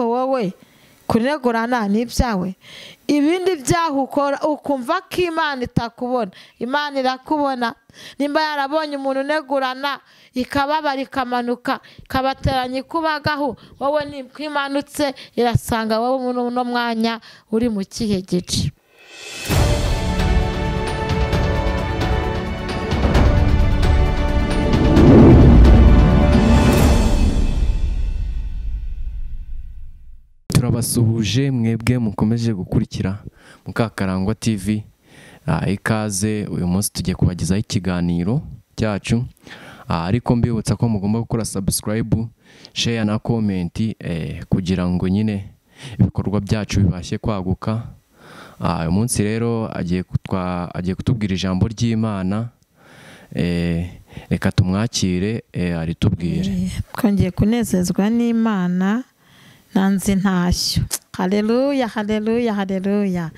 wowe kunegurana n'ibyawe ibindi byaho ukora ukumva ko Imana itakubona. Imana irakubona. Nimba yarabonye umuntu unegurana ikababara ikamanuka ikabateranya ikubagaho, wowe nibwo imanutse irasanga wowe muri uno mwanya uri mu kihe gice. Turabasuhuje mwebwe mukomeje gukurikira Mukakarangwa TV. Ikaze uyu munsi tugiye kubagezaho ikiganiro cyacu, ariko mbibutsa ko mugomba gukora subscribe, share na comment kugira ngo nyine ibikorwa byacu bibashe kwaguka. Uyu munsi rero agiye kutubwira ijambo ry'Imana. Reka tumwakire aritubwire. Twongeye kunezezwa n'Imana nanze ntashyo. Haleluya, haleluya, haleluya.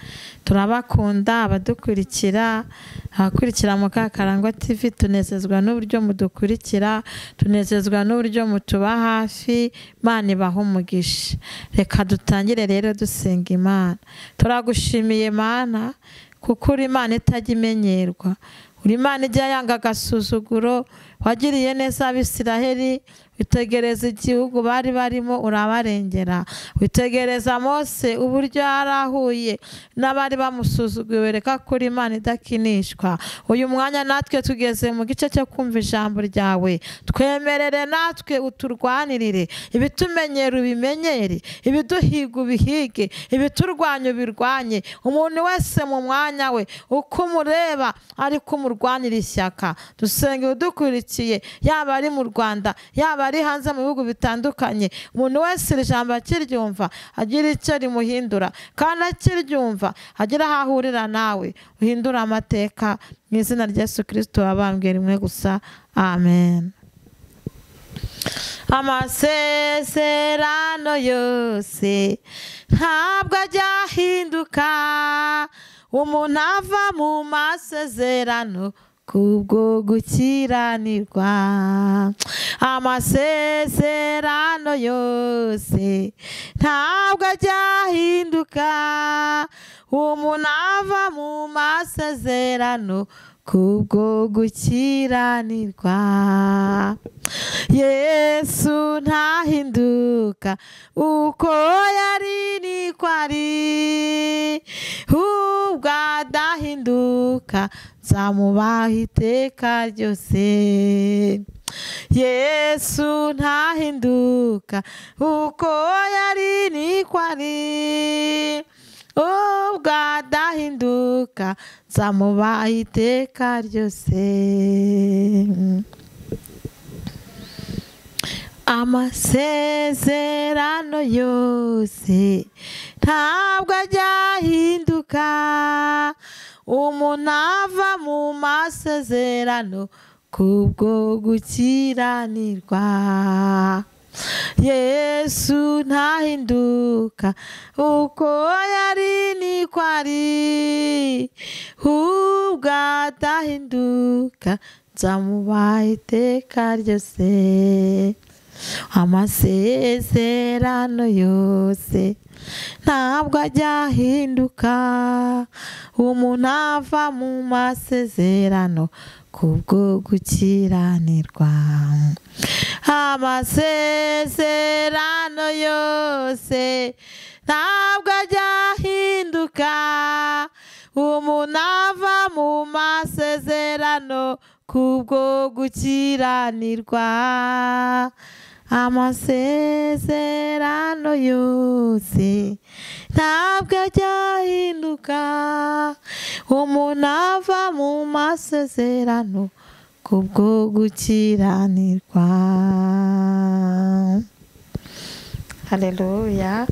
Turabakunda abadukurikira, abakurikira Mukakarangwa TV. Tunezezwa n'uburyo mudukurikira, tunezezwa n'uburyo mutuba hafi. Imana ibahe umugisha. Reka dutangire rero dusenga Imana. Turagushimiye Mana kuko uri Imana itajya imenyerwa, uri Imana ijya yanga agasuzuguro. Wagiriye neza Abisiraheli, witegereza igihugu bari barimo urabarengera. Witegereza Mose uburyo yarahuye n'abari bamusuzuguye. Reka kuri Imana idakinishwa. Uyu mwanya natwe tugeze mu gice cyo kumva ijambo ryawe. Twemerere natwe uturwanirire, ibitumenyera ubimenyere, ibiduhiga ubihige, ibiturwanya ubirwanye. Umuntu wese mu mwanya we uko umureba ariko umurwanira ishyaka. Dusenge udukurikiye, yaba ari mu Rwanda yaba ari hanze mu bihugu bitandukanye. Umuntu wese iri jambo akiryumva agira icyo rimuhindura, kandi akiryumva agira aho ahurira nawe. Uhindura amateka mu izina rya Yesu Kristo wabambwe rimwe gusa. Amen. Amasezerano yose ntabwo ajya ahinduka. Umuntu ava mu masezerano kubwo gukiranirwa. Amasezerano yose ntabwo ajya ahinduka. Umuntu ava mu masezerano kubwo gukiranirwa. Yesu ntahinduka, uko yari niko ari. Ubwo adahinduka nzamubaha iteka ryose. Yesu ntahinduka, uko yari niko ari. Ubwo adahinduka nzamubaha iteka ryose. Amasezerano yose ntabwo ajya ahinduka. Umuntu ava mu masezerano kubwo gukiranirwa. Yesu ntahinduka, uko yari niko ari. Ubwo adahinduka nzamubaha iteka ryose. Amasezerano yose ntabwo ajya ahinduka. Umuntu ava mu masezerano kubwo gukiranirwa. Amasezerano yose ntabwo ajya ahinduka. Umuntu ava mu masezerano kubwo gukiranirwa. Amasezerano yose ntabwo ajya ahinduka. Umuntu ava mu masezerano kubwo gukiranirwa. Haleluya.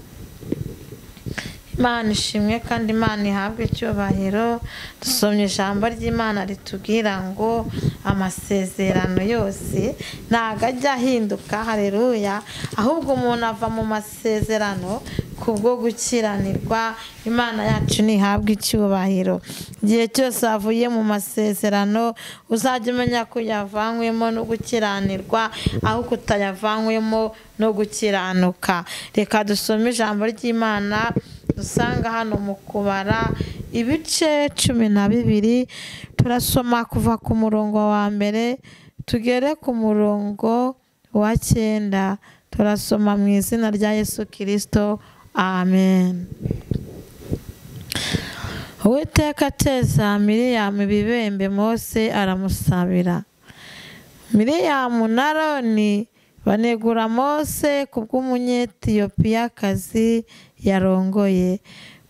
Imana ishimwe kandi Imana ihabwe icyubahiro. Dusomye ijambo ry'Imana ritubwira ngo amasezerano yose ntabwo ajya ahinduka. Haleluya. Ahubwo umuntu ava mu masezerano kubwo gukiranirwa. Imana yacu ntihabwe icyubahiro. Igihe cyose avuye mu masezerano uzajya umenya ko yavanywemo no gukiranirwa aho kutayavanywemo no gukiranuka. Reka dusome ijambo ry'Imana dusanga hano mu Kubara ibice 12. Turasoma kuva ku murongo wa mbere tugere ku murongo wa 9. Turasoma mu izina rya Yesu Kristo. Amen. Uwiteka ateza Miriyamu ibibembe, Mose aramusabira. Miriyamu na Aroni banegura Mose kubw'umunyetiyopiyakazi yarongoye,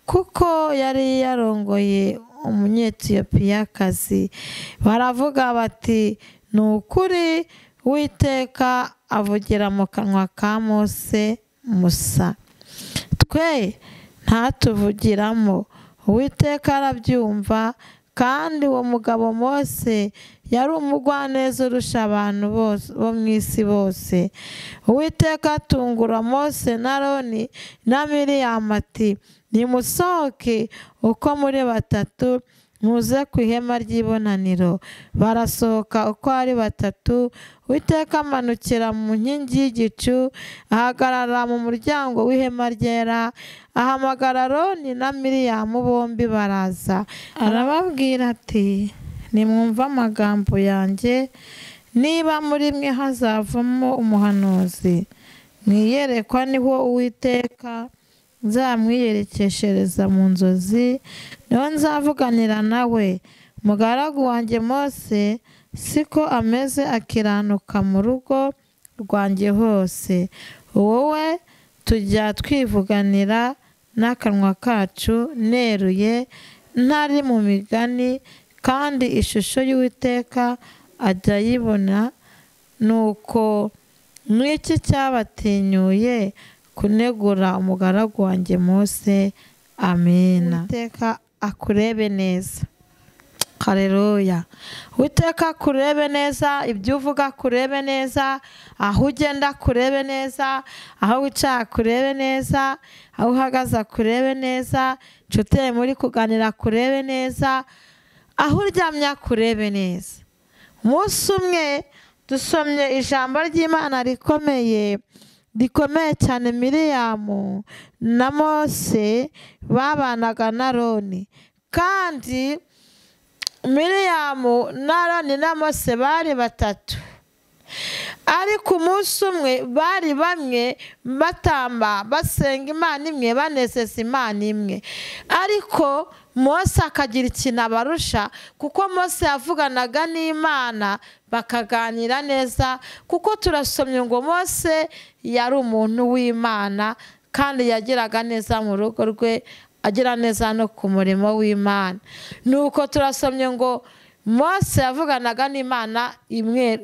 kuko yari yarongoye umunyetiyopiyakazi. Baravuga bati, ni ukuri Uwiteka avugira mu kanwa ka Mose Musa, twe ntatuvugiramo. Uwiteka arabyumva, kandi uwo mugabo Mose yari umugwaneza urusha abantu bose bo mu isi bose. Uwiteka atungura Mose na Aroni na Miriyamu ati, nimusohoke uko muri batatu muze ku ihema ry'ibonaniro. Barasohoka uko ari batatu. Uwiteka amanukira mu nkingi y'igicu, ahagarara mu muryango w'ihema ryera, ahamagara Aroni na Miriyamu, bombi baraza. Arababwira ati, nimwumve amagambo yanjye, niba muri mwe hazavamo umuhanuzi, mwiyerekwa niho Uwiteka nzamwiyerekeshereza mu nzozi, niho nzavuganira nawe. Umugaragu wanjye Mose siko ameze, akiranuka mu rugo rwanjye hose. Wowe tujya twivuganira n'akanwa kacu neruye, ntari mu migani, kandi ishusho y'Uwiteka ajya ayibona. Nuko n'iki cyabatinyuye kunegura umugaragu wanjye Mose? Amina. Uwiteka akurebe neza. Haleluya. Uwiteka akurebe neza, ibyo uvuga akurebe neza, aho ugenda akurebe neza, aho wicaye akurebe neza, aho uhagaze akurebe neza, inshuti muri kuganira akurebe neza, aho uryamye akurebe neza. Umunsi umwe dusomye ijambo ry'Imana rikomeye cyane. Miriyamu na Mose babanaga na Aroni, kandi Miriyamu na Aroni na Mose bari batatu, ariko umunsi umwe bari bamwe, batamba basenga Imana imwe, banezeza Imana imwe. Ariko Mose akagira ikintu abarusha, kuko Mose yavuganaga n'Imana bakaganira neza, kuko turasomye ngo Mose yari umuntu w'Imana, kandi yagiraga neza mu rugo rwe, agira neza no ku murimo w'Imana. Nuko turasomye ngo Mose yavuganaga n'Imana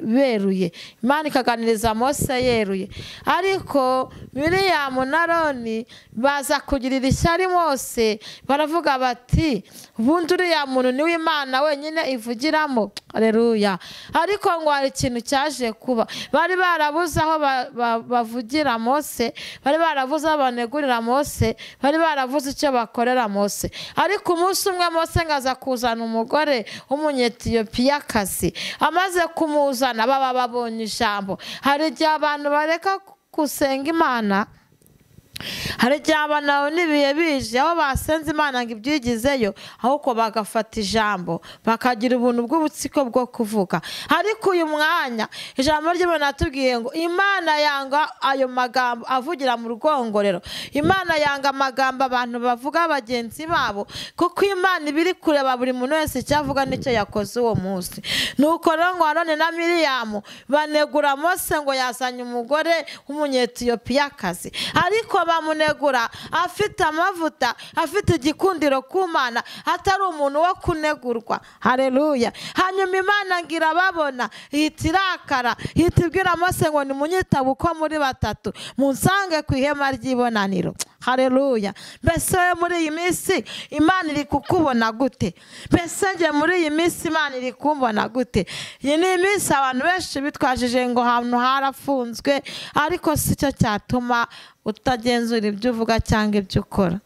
beruye, Imana ikaganiriza Mose yeruye. Ariko Miriyamu na Aroni baza kugirira ishyari Mose, baravuga bati, ubundi uriya muntu ni w'Imana wenyine ivugiramo. Haleluya. Ariko ngo hari ikintu cyaje kuba, bari barabuze aho bavugira Mose, bari barabuze aho banegurira Mose, bari barabuze icyo bakorera Mose. Ariko umunsi umwe Mose ngaza kuzana umugore w'umunyetiyopiyakazi. Amaze kumuzana baba babonye ijambo. Hari igihe abantu bareka gusenga Imana, hari igihe abantu n'ibihe bije aho basenze Imana ngo ibyigizeyo, ahubwo bagafata ijambo bakagira ubuntu bw'ubutsiko bwo kuvuga. Ariko uyu mwanya ijambo ry'Imana atubwiye ngo Imana yanga ayo magambo avugira mu rwongorero. Imana yanga amagambo abantu bavuga bagenzi babo, kuko Imana ibiri kureba buri muntu wese icyavuga n'icyo yakoze uwo munsi. Nuko rero ngo Aroni na Miriyamu banegura Mose ngo yazanye umugore w'umunyetiyopiyakazi, ariko bamunegura afite amavuta, afite igikundiro ku Mana, atari umuntu wo kunegurwa. Haleluya. Hanyuma Imana ngira babona, ihita irakara, ihita ibwira Mose ngo nimunyitabe uko muri batatu, munsange ku ihema ry'ibonaniro. haleluya. Mbese wowe muri iyi minsi Imana iri kukubona gute? Mbese njye muri iyi minsi Imana iri kumbona gute? Iyi ni iminsi abantu benshi bitwajije ngo ahantu harafunzwe, ariko si cyo cyatuma utagenzura ibyo uvuga cyangwa ibyo ukora.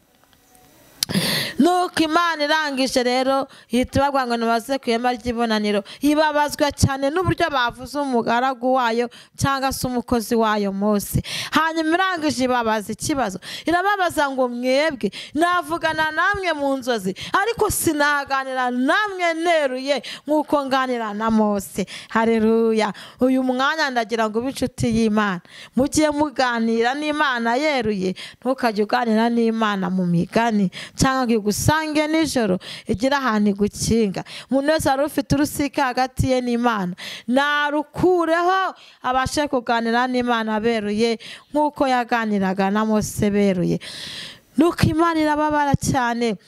Nuko Imana irangije rero ihita ibabwira ngo nibaze ku ihema ry'ibonaniro. Ibabazwa cyane n'uburyo bavuze umugaragu wayo cyangwa se umukozi wayo Mose. Hanyuma irangije ibabaza ikibazo, irababaza ngo mwebwe navugana namwe mu nzozi, ariko sinaganira namwe neruye nk'uko nganira na Mose. Haleluya. Uyu mwanya ndagira ngo b'inshuti y'Imana mugiye muganira n'Imana yeruye, ntukajye uganira n'Imana mu migani cyangwa ngo igusange nijoro igira ahantu igukinga. Umuntu wese wari ufite urusika hagati ye n'Imana narukureho, abashe kuganira n'Imana beruye nk'uko yaganiraga na Mose beruye. Nuko Imana irababara cyane.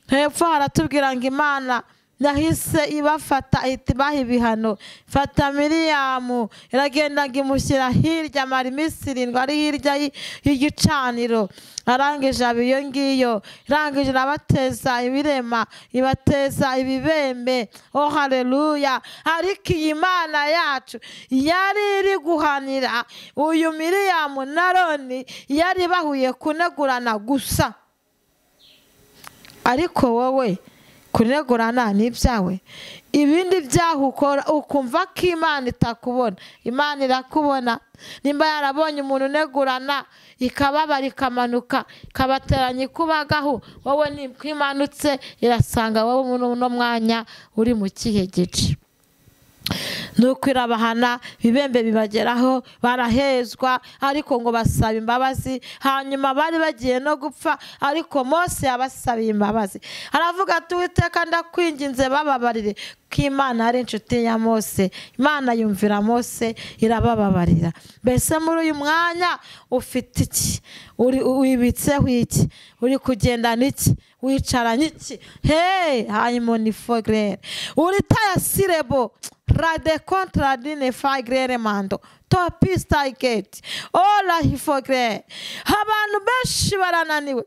Hepfo haratubwira ngo Imana yahise ibafata ihita ibaha ibihano. Fata Miriyamu iragenda ngo imushyira hirya, amara iminsi 7 ari hirya y'igicaniro. Arangije aba iyo ngiyo, irangije irabateza ibirema, ibateza ibibembe. Oh haleluya. Ariko iyi Mana yacu yari iri guhanira uyu Miriyamu na Aroni, yari bahuye kunegurana gusa. Ariko wowe kunegurana n'ibyawe, ibindi byaho ukora ukumva ko Imana itakubona. Imana irakubona. Nimba yarabonye umuntu unegurana ikababara ikamanuka ikabateranya ikubagaho, wowe nibwo imanutse irasanga wowe muri uno mwanya uri mu kihe gice. Nuko irabahana, ibibembe bibageraho, barahezwa, ariko ngo basaba imbabazi. Hanyuma bari bagiye no gupfa, ariko Mose yabasabiye imbabazi. Aravuga ati Uwiteka ndakwinginze bababarire, ko Imana ari inshuti ya Mose. Imana yumvira Mose irabababarira. Mbese muri uyu mwanya ufite iki? Wibitseho iki? Uri kugendana iki? Wicaranye iki? Hey, hanyuma ni fogre uri tayasirebo rade kontra dine fagrere mando topista igeti ola hifogre. Abantu benshi barananiwe,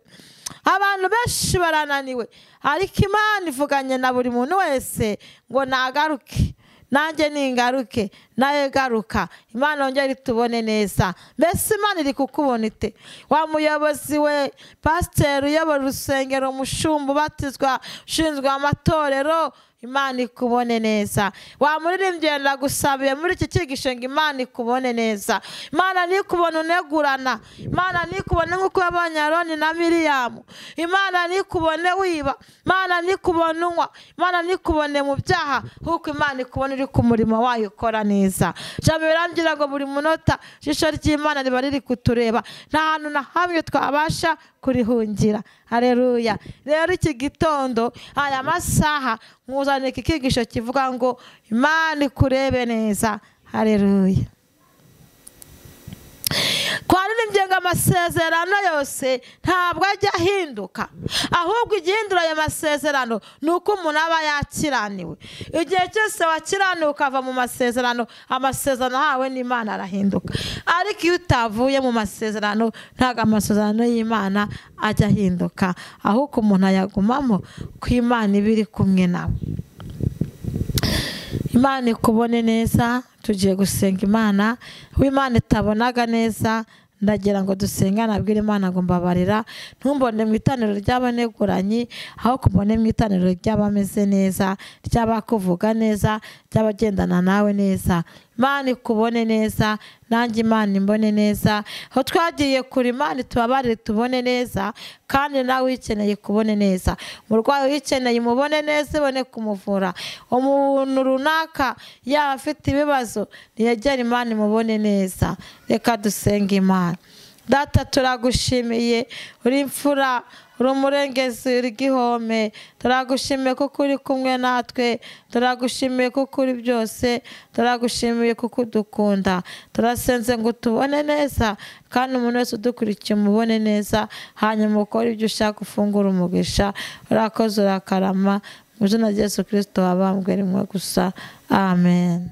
abantu benshi barananiwe, ariko Imana ivuganye na buri muntu wese ngo nagaruke, nanjye ningaruke, nawe garuka. Imana yongere itubone neza. Mbese Imana iri kukubona ite? Wa muyobozi we, pasiteri uyobora urusengero, umushumba ubatizwa, ushinzwe amatorero, Imana ikubone neza. Wa muririmbyi ndagusabiye muri iki cyigisho ngo Imana ikubone neza. Imana nikubona unegurana, Imana nikubone nk'uko yabonye Aroni na Miriyamu, Imana nikubone wiba, Imana nikubone unywa, Imana nikubone mu byaha, nk'uko Imana ikubona uri ku murimo wayo ukora neza. Jambo birangira ngo buri munota ijisho ry'Imana riba riri kutureba, nta hantu na hamwe twabasha kurihungira. Haleluya. Rero iki gitondo, aya masaha, nkuzanira iki kigisho kivuga ngo Imana ikurebe neza. Haleluya. Twaririmbye ngo amasezerano yose ntabwo ajya ahinduka, ahubwo igihindura ayo masezerano ni uko umuntu aba yakiraniwe. Igihe cyose wakiraniwe ukava mu masezerano, amasezerano hawe n'Imana arahinduka. Ariko iyo utavuye mu masezerano, ntabwo amasezerano y'Imana ajya ahinduka, ahubwo umuntu ayagumamo ko Imana iba iri kumwe nawe. Imana ikubone neza. Tugiye gusenga Imana. W'Imana itabonaga neza, ndagira ngo dusengane, abwira Imana ngo mbabarira, ntumbone mu itaniro ry'abaneguranyi, aho kubone mu itaniro ry'abameze neza, ry'abakuvuga neza, ry'abagendana nawe neza. Imana ikubone neza, nanjye Imana imbone neza. Aho twagiye kuri Imana itubabarire tubone neza, kandi nawe uyikeneye kubone neza. Umurwayi uyikeneye umubone neza, ibone kumuvura. Umuntu runaka yaba afite ibibazo, niyegere Imana imubone neza. Reka dusenge Imana. Data, turagushimiye, uri imfura, uri umurengezi, uri igihome. Turagushimiye kuko uri kumwe natwe, turagushimiye kuko uri byose, turagushimiye kuko udukunda. Turasenze ngo tubone neza, kandi umuntu wese udukurikiye umubone neza, hanyuma ukore ibyo ushaka, ufungura umugisha. Urakoze, urakarama. Mu izina rya Yesu Kristo wabambwe rimwe gusa. Amen.